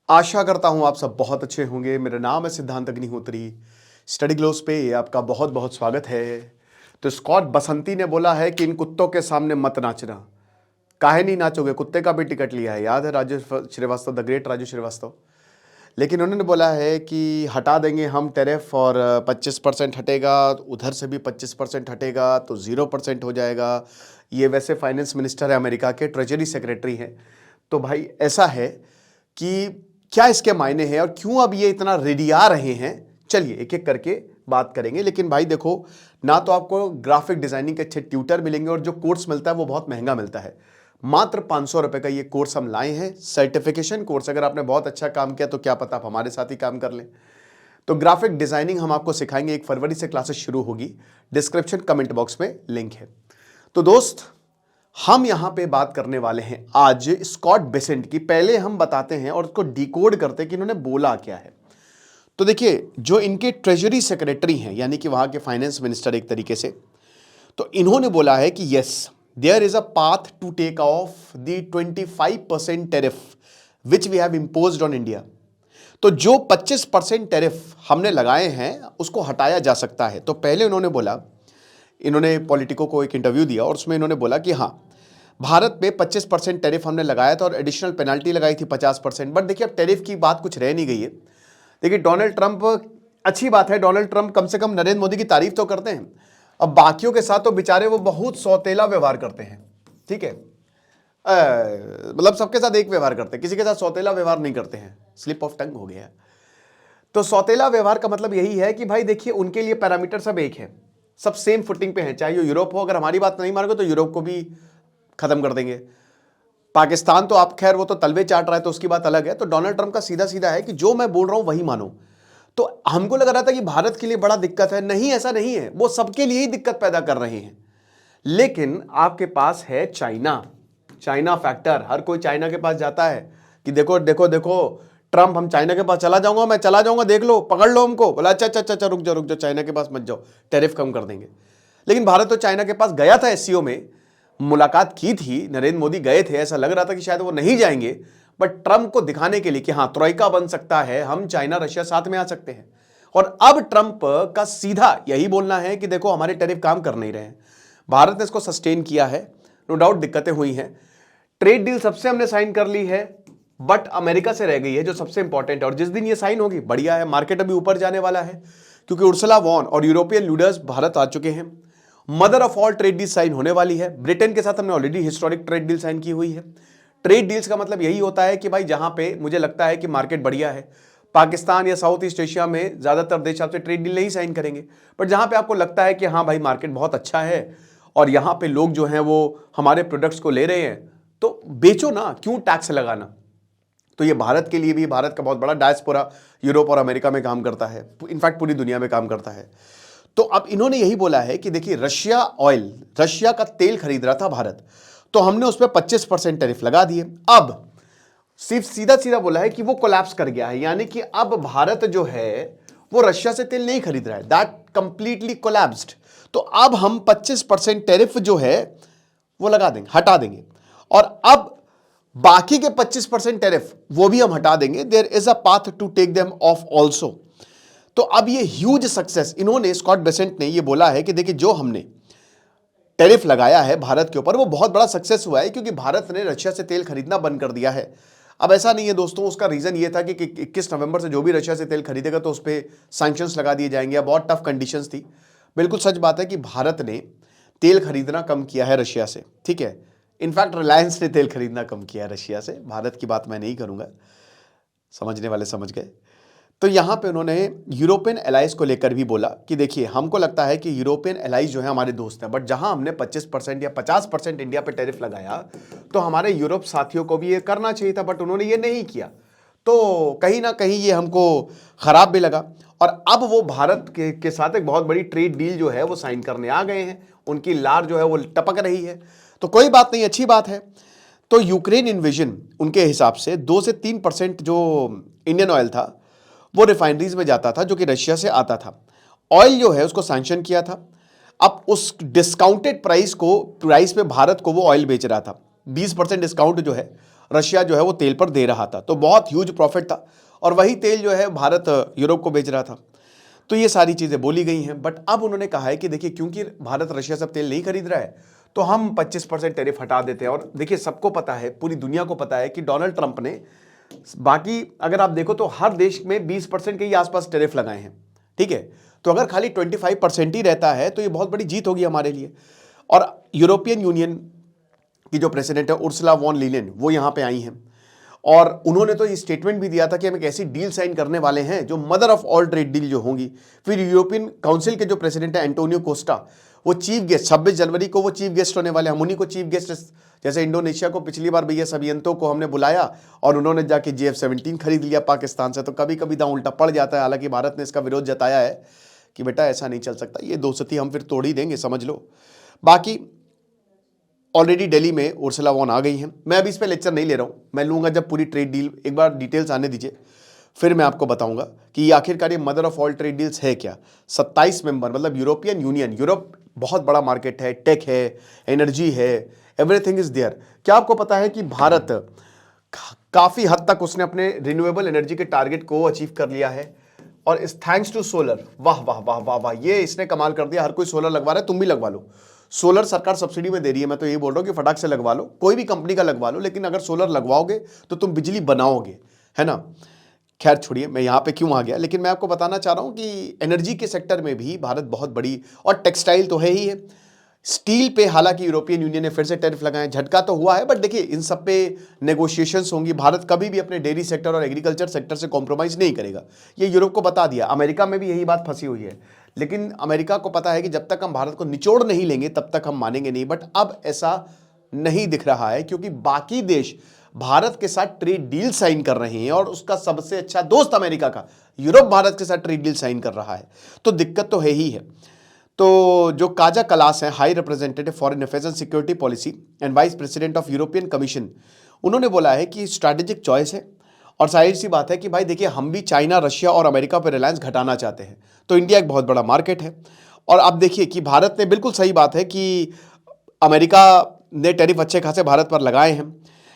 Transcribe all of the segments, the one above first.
आशा करता हूं आप सब बहुत अच्छे होंगे। मेरा नाम है सिद्धांत अग्निहोत्री। स्टडी ग्लोस पे आपका बहुत बहुत स्वागत है। तो स्कॉट बसंती ने बोला है कि इन कुत्तों के सामने मत नाचना। काहे नहीं नाचोगे? कुत्ते का भी टिकट लिया है, याद है राजू श्रीवास्तव, द ग्रेट राजू श्रीवास्तव। लेकिन उन्होंने बोला है कि हटा देंगे हम टैरिफ और 25% हटेगा, उधर से भी 25% हटेगा तो 0% हो जाएगा। ये वैसे फाइनेंस मिनिस्टर है अमेरिका के, ट्रेजरी सेक्रेटरी हैं। तो भाई ऐसा है कि क्या इसके मायने हैं और क्यों अब ये इतना रेडिया रहे हैं, चलिए एक एक करके बात करेंगे। लेकिन भाई देखो, ना तो आपको ग्राफिक डिजाइनिंग के अच्छे ट्यूटर मिलेंगे और जो कोर्स मिलता है वो बहुत महंगा मिलता है। मात्र 500 रुपए का ये कोर्स हम लाए हैं, सर्टिफिकेशन कोर्स। अगर आपने बहुत अच्छा काम किया तो क्या पता आप हमारे साथ ही काम कर लें। तो ग्राफिक डिजाइनिंग हम आपको सिखाएंगे। 1 फरवरी से क्लासेस शुरू होगी। डिस्क्रिप्शन कमेंट बॉक्स में लिंक है। तो दोस्त, हम यहां पे बात करने वाले हैं आज स्कॉट बेसेंट की। पहले हम बताते हैं और उसको डिकोड करते हैं कि इन्होंने बोला क्या है। तो देखिए, जो इनके ट्रेजरी सेक्रेटरी हैं, यानी कि वहां के फाइनेंस मिनिस्टर एक तरीके से, तो इन्होंने बोला है कि yes, there is a path to take off the 25% tariff which we have imposed on India. तो जो 25% टैरिफ हमने लगाए हैं उसको हटाया जा सकता है। तो पहले उन्होंने बोला, इन्होंने पॉलिटिको को एक इंटरव्यू दिया और उसमें इन्होंने बोला कि हाँ, भारत पे 25% टैरिफ हमने लगाया था और एडिशनल पेनल्टी लगाई थी 50%। बट देखिए, अब टैरिफ की बात कुछ रह नहीं गई है। देखिए, डोनाल्ड ट्रंप, अच्छी बात है, डोनाल्ड ट्रंप कम से कम नरेंद्र मोदी की तारीफ तो करते हैं। अब बाकियों के साथ तो बेचारे वो बहुत सौतेला व्यवहार करते हैं, ठीक है। मतलब सबके साथ एक व्यवहार करते हैं, किसी के साथ सौतेला व्यवहार नहीं करते हैं। स्लिप ऑफ टंग हो गया। तो सौतेला व्यवहार का मतलब यही है कि भाई देखिए, उनके लिए पैरामीटर सब एक है, सब सेम फुटिंग पे हैं, चाहे यूरोप हो। अगर हमारी बात नहीं मानोगे तो यूरोप को भी खत्म कर देंगे। पाकिस्तान तो आप खैर वो तो तलवे चाट रहा है तो उसकी बात अलग है। तो डोनाल्ड ट्रंप का सीधा सीधा है कि जो मैं बोल रहा हूं वही मानो। तो हमको लग रहा था कि भारत के लिए बड़ा दिक्कत है, नहीं ऐसा नहीं है, वो सबके लिए ही दिक्कत पैदा कर रहे हैं। लेकिन आपके पास है चाइना, चाइना फैक्टर। हर कोई चाइना के पास जाता है कि देखो देखो देखो ट्रंप, हम चाइना के पास चला जाऊंगा, मैं चला जाऊंगा, देख लो, पकड़ लो हमको। बोला अच्छा अच्छा अच्छा, रुक जाओ चाइना के पास मत जाओ, टैरिफ कम कर देंगे। लेकिन भारत तो चाइना के पास गया था, एससीओ में मुलाकात की थी, नरेंद्र मोदी गए थे। ऐसा लग रहा था कि शायद वो नहीं जाएंगे, बट ट्रंप को दिखाने के लिए कि हाँ, ट्रोइका बन सकता है, हम चाइना रशिया साथ में आ सकते हैं। और अब ट्रंप का सीधा यही बोलना है कि देखो, हमारे टैरिफ काम कर नहीं रहे हैं। भारत ने इसको सस्टेन किया है, नो डाउट दिक्कतें हुई हैं। ट्रेड डील सबसे हमने साइन कर ली है, बट अमेरिका से रह गई है, जो सबसे इंपॉर्टेंट है। और जिस दिन ये साइन होगी, बढ़िया है, मार्केट अभी ऊपर जाने वाला है, क्योंकि उर्सुला वॉन और यूरोपियन लीडर्स भारत आ चुके हैं। Mother of all trade deal sign होने वाली है। ब्रिटेन के साथ हमने already historic trade deal sign की हुई है। ट्रेड डील्स का मतलब यही होता है कि भाई जहां पे मुझे लगता है कि मार्केट बढ़िया है, पाकिस्तान या साउथ ईस्ट एशिया में ज्यादातर देश आपसे ट्रेड डील नहीं साइन करेंगे, बट जहां पे आपको लगता है कि हाँ भाई, मार्केट बहुत अच्छा है और यहां पे लोग जो हैं वो हमारे प्रोडक्ट्स को ले रहे हैं, तो बेचो ना, क्यों टैक्स लगाना। तो ये भारत के लिए भी, भारत का बहुत बड़ा डायस्पोरा यूरोप और अमेरिका में काम करता है, इनफैक्ट पूरी दुनिया में काम करता है। तो अब इन्होंने यही बोला है कि देखिए, रशिया ऑयल, रशिया का तेल खरीद रहा था भारत, तो हमने उस पर 25% टैरिफ लगा दिए। अब सिर्फ सीधा सीधा बोला है कि वो कोलैप्स कर गया है, यानी कि अब भारत जो है वो रशिया से तेल नहीं खरीद रहा है, दैट कंप्लीटली कोलैप्स्ड। तो अब हम 25% टैरिफ जो है वो लगा देंगे, हटा देंगे, और अब बाकी के 25% टैरिफ वो भी हम हटा देंगे। There is a path to take them off also. तो अब ये ह्यूज सक्सेस, इन्होंने, स्कॉट बेसेंट ने ये बोला है कि देखिए, जो हमने टैरिफ लगाया है भारत के ऊपर वो बहुत बड़ा सक्सेस हुआ है, क्योंकि भारत ने रशिया से तेल खरीदना बंद कर दिया है। अब ऐसा नहीं है दोस्तों, उसका रीजन ये था कि 21 नवंबर से जो भी रशिया से तेल खरीदेगा तो उस पर सैंक्शंस लगा दिए जाएंगे, बहुत टफ कंडीशंस थी। बिल्कुल सच बात है कि भारत ने तेल खरीदना कम किया है रशिया से, ठीक है। इनफैक्ट रिलायंस ने तेल खरीदना कम किया है रशिया से, भारत की बात मैं नहीं करूंगा, समझने वाले समझ गए। तो यहां पे उन्होंने यूरोपियन एलाइज को लेकर भी बोला कि देखिए, हमको लगता है कि यूरोपियन एलाइज जो है हमारे दोस्त हैं, बट जहां हमने 25% या 50% इंडिया पे टैरिफ लगाया, तो हमारे यूरोप साथियों को भी ये करना चाहिए था, बट उन्होंने ये नहीं किया। तो कहीं ना कहीं ये हमको खराब भी लगा। और अब वो भारत के साथ एक बहुत बड़ी ट्रेड डील जो है वो साइन करने आ गए हैं, उनकी लार जो है वो टपक रही है। तो कोई बात नहीं, अच्छी बात है। तो यूक्रेन इन्वेजन, उनके हिसाब से 2 से 3% जो इंडियन ऑयल था वो रिफाइनरीज में जाता था, जो कि रशिया से आता था। ऑयल जो है उसको सैंक्शन किया था। अब उस डिस्काउंटेड प्राइस पे भारत को वो ऑयल बेच रहा था। 20% डिस्काउंट जो है रशिया जो है वो तेल पर दे रहा था, तो बहुत ह्यूज प्रॉफिट था और वही तेल जो है भारत यूरोप को बेच रहा था। तो ये सारी चीज़ें बोली गई हैं। बट अब उन्होंने कहा है कि देखिए क्योंकि भारत रशिया से तेल नहीं खरीद रहा है तो हम 25% टैरिफ हटा देते हैं। और देखिए सबको पता है, पूरी दुनिया को पता है कि डोनाल्ड ट्रंप ने बाकी अगर आप देखो तो हर देश में 20% के ही आसपास टैरिफ लगाए हैं, ठीक है। तो अगर खाली 25% ही रहता है तो ये बहुत बड़ी जीत होगी हमारे लिए। और यूरोपियन यूनियन की जो प्रेसिडेंट है उर्सुला वॉन लीलेन, वो यहाँ पे आई हैं और उन्होंने तो ये स्टेटमेंट भी दिया था कि हम एक ऐसी डील साइन करने वाले हैं जो mother of all trade deal जो होंगी। फिर यूरोपियन काउंसिल के जो प्रेसिडेंट है एंटोनियो कोस्टा, वो चीफ गेस्ट 26 जनवरी को वो चीफ गेस्ट होने वाले हैं। हम उन्हीं को चीफ गेस्ट, जैसे इंडोनेशिया को पिछली बार भैया सबियंतो को हमने बुलाया और उन्होंने जाके JF-17 खरीद लिया पाकिस्तान से। तो कभी कभी दांव उल्टा पड़ जाता है। हालांकि भारत ने इसका विरोध जताया है कि बेटा ऐसा नहीं चल सकता, ये दोस्ती हम फिर तोड़ ही देंगे, समझ लो। बाकी ऑलरेडी दिल्ली में उर्सुला वॉन आ गई हैं। मैं अभी इस पर लेक्चर नहीं ले रहा हूँ, मैं लूँगा जब पूरी ट्रेड डील एक बार डिटेल्स आने दीजिए, फिर मैं आपको बताऊंगा कि ये आखिरकार ये mother of all trade deals है क्या। 27 मेंबर मतलब यूरोपियन यूनियन, यूरोप बहुत बड़ा मार्केट है, टेक है, एनर्जी है, एवरीथिंग इज देयर। क्या आपको पता है कि भारत काफ़ी हद तक उसने अपने रिन्यूएबल एनर्जी के टारगेट को अचीव कर लिया है और इस थैंक्स टू सोलर। वाह वाह वाह वाह वाह, ये इसने कमाल कर दिया। हर कोई सोलर लगवा रहा है, तुम भी लगवा लो। सोलर सरकार सब्सिडी में दे रही है, मैं तो यही बोल रहा हूँ कि फटाक से लगवा लो, कोई भी कंपनी का लगवा लो, लेकिन अगर सोलर लगवाओगे तो तुम बिजली बनाओगे, है ना। खैर छोड़िए मैं यहाँ पे क्यों आ गया, लेकिन मैं आपको बताना चाह रहा हूँ कि एनर्जी के सेक्टर में भी भारत बहुत बड़ी, और टेक्सटाइल तो है ही है। स्टील पे हालांकि यूरोपियन यूनियन ने फिर से टैरिफ लगाए, झटका तो हुआ है, बट देखिए इन सब पे नेगोशिएशंस होंगी। भारत कभी भी अपने डेयरी सेक्टर और एग्रीकल्चर सेक्टर से कॉम्प्रोमाइज़ नहीं करेगा, ये यूरोप को बता दिया। अमेरिका में भी यही बात फंसी हुई है, लेकिन अमेरिका को पता है कि जब तक हम भारत को निचोड़ नहीं लेंगे तब तक हम मानेंगे नहीं। बट अब ऐसा नहीं दिख रहा है क्योंकि बाकी देश भारत के साथ ट्रेड डील साइन कर रहे हैं और उसका सबसे अच्छा दोस्त अमेरिका का यूरोप भारत के साथ ट्रेड डील साइन कर रहा है, तो दिक्कत तो है ही है। तो जो काजा कलास है, high representative foreign affairs and security policy and vice president of European commission, उन्होंने बोला है कि स्ट्रैटेजिक चॉइस है और जाहिर सी बात है कि भाई देखिए हम भी चाइना, रशिया और अमेरिका पर रिलायंस घटाना चाहते हैं, तो इंडिया एक बहुत बड़ा मार्केट है। और अब देखिए कि भारत ने, बिल्कुल सही बात है कि अमेरिका ने टैरिफ अच्छे खासे भारत पर लगाए हैं,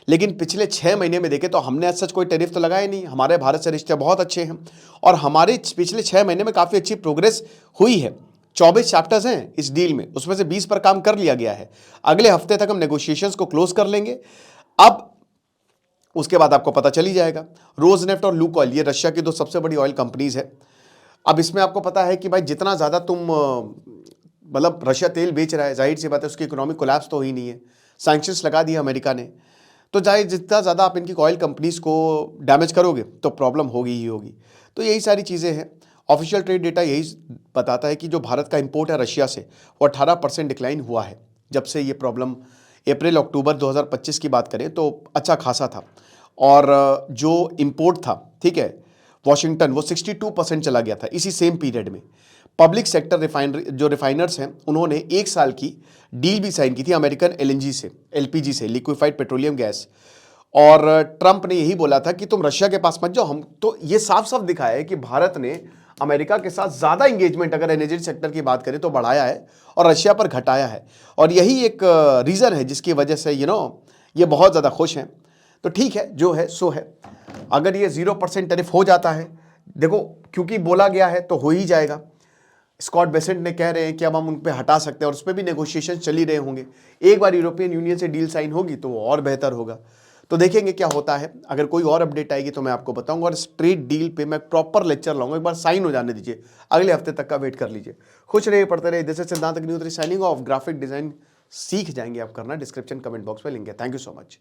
लेकिन पिछले 6 महीने में देखें तो हमने आज सच कोई टैरिफ तो लगाए नहीं। हमारे भारत से रिश्ते बहुत अच्छे हैं और हमारे पिछले 6 महीने में काफ़ी अच्छी प्रोग्रेस हुई है। 24 चैप्टर्स हैं इस डील में, उसमें से 20 पर काम कर लिया गया है। अगले हफ्ते तक हम नेगोशिएशंस को क्लोज कर लेंगे। अब उसके बाद आपको पता चल ही जाएगा। रोजनेफ्ट और लुकोइल, ये रशिया की 2 सबसे बड़ी ऑयल कंपनीज है। अब इसमें आपको पता है कि भाई जितना ज़्यादा तुम मतलब रशिया तेल बेच रहा है, जाहिर सी बात है उसकी इकोनॉमिक कोलैप्स तो ही नहीं है। सैंक्शंस लगा दिया अमेरिका ने, तो जाहिर जितना ज़्यादा आप इनकी ऑयल कंपनीज को डैमेज करोगे तो प्रॉब्लम होगी ही होगी। तो यही सारी चीज़ें हैं। ऑफिशियल ट्रेड डेटा यही बताता है कि जो भारत का इंपोर्ट है रशिया से, वो 18% डिक्लाइन हुआ है जब से ये प्रॉब्लम अप्रैल अक्टूबर 2025 की बात करें तो अच्छा खासा था। और जो इंपोर्ट था, ठीक है, वाशिंगटन, वो 62% चला गया था इसी सेम पीरियड में। पब्लिक सेक्टर रिफाइनरी, जो रिफाइनर्स हैं, उन्होंने 1 साल की डील भी साइन की थी अमेरिकन LNG से, LPG से, लिक्विफाइड पेट्रोलियम गैस। और ट्रंप ने यही बोला था कि तुम रशिया के पास मत जाओ। हम तो ये साफ साफ दिखाया है कि भारत ने अमेरिका के साथ ज़्यादा इंगेजमेंट, अगर एनर्जी सेक्टर की बात करें तो बढ़ाया है और रशिया पर घटाया है। और यही एक रीज़न है जिसकी वजह से ये बहुत ज़्यादा खुश हैं। तो ठीक है, जो है सो है। अगर ये 0% टैरिफ हो जाता है, देखो क्योंकि बोला गया है तो हो ही जाएगा। स्कॉट बेसेंट ने कह रहे हैं कि अब हम उन पर हटा सकते हैं और उस पर भी नेगोशिएशन चल ही रहे होंगे। एक बार यूरोपियन यूनियन से डील साइन होगी तो वो और बेहतर होगा। तो देखेंगे क्या होता है। अगर कोई और अपडेट आएगी तो मैं आपको बताऊंगा और स्ट्रेट डील पे मैं प्रॉपर लेक्चर लाऊंगा। एक बार साइन हो जाने दीजिए, अगले हफ्ते तक का वेट कर लीजिए। खुश रहिए, पढ़ते रहिए। दिस इज सिद्धांत Agnihotri signing off. Graphic design सीख जाएंगे आप करना, डिस्क्रिप्शन कमेंट बॉक्स में लिंक है। Thank you so much.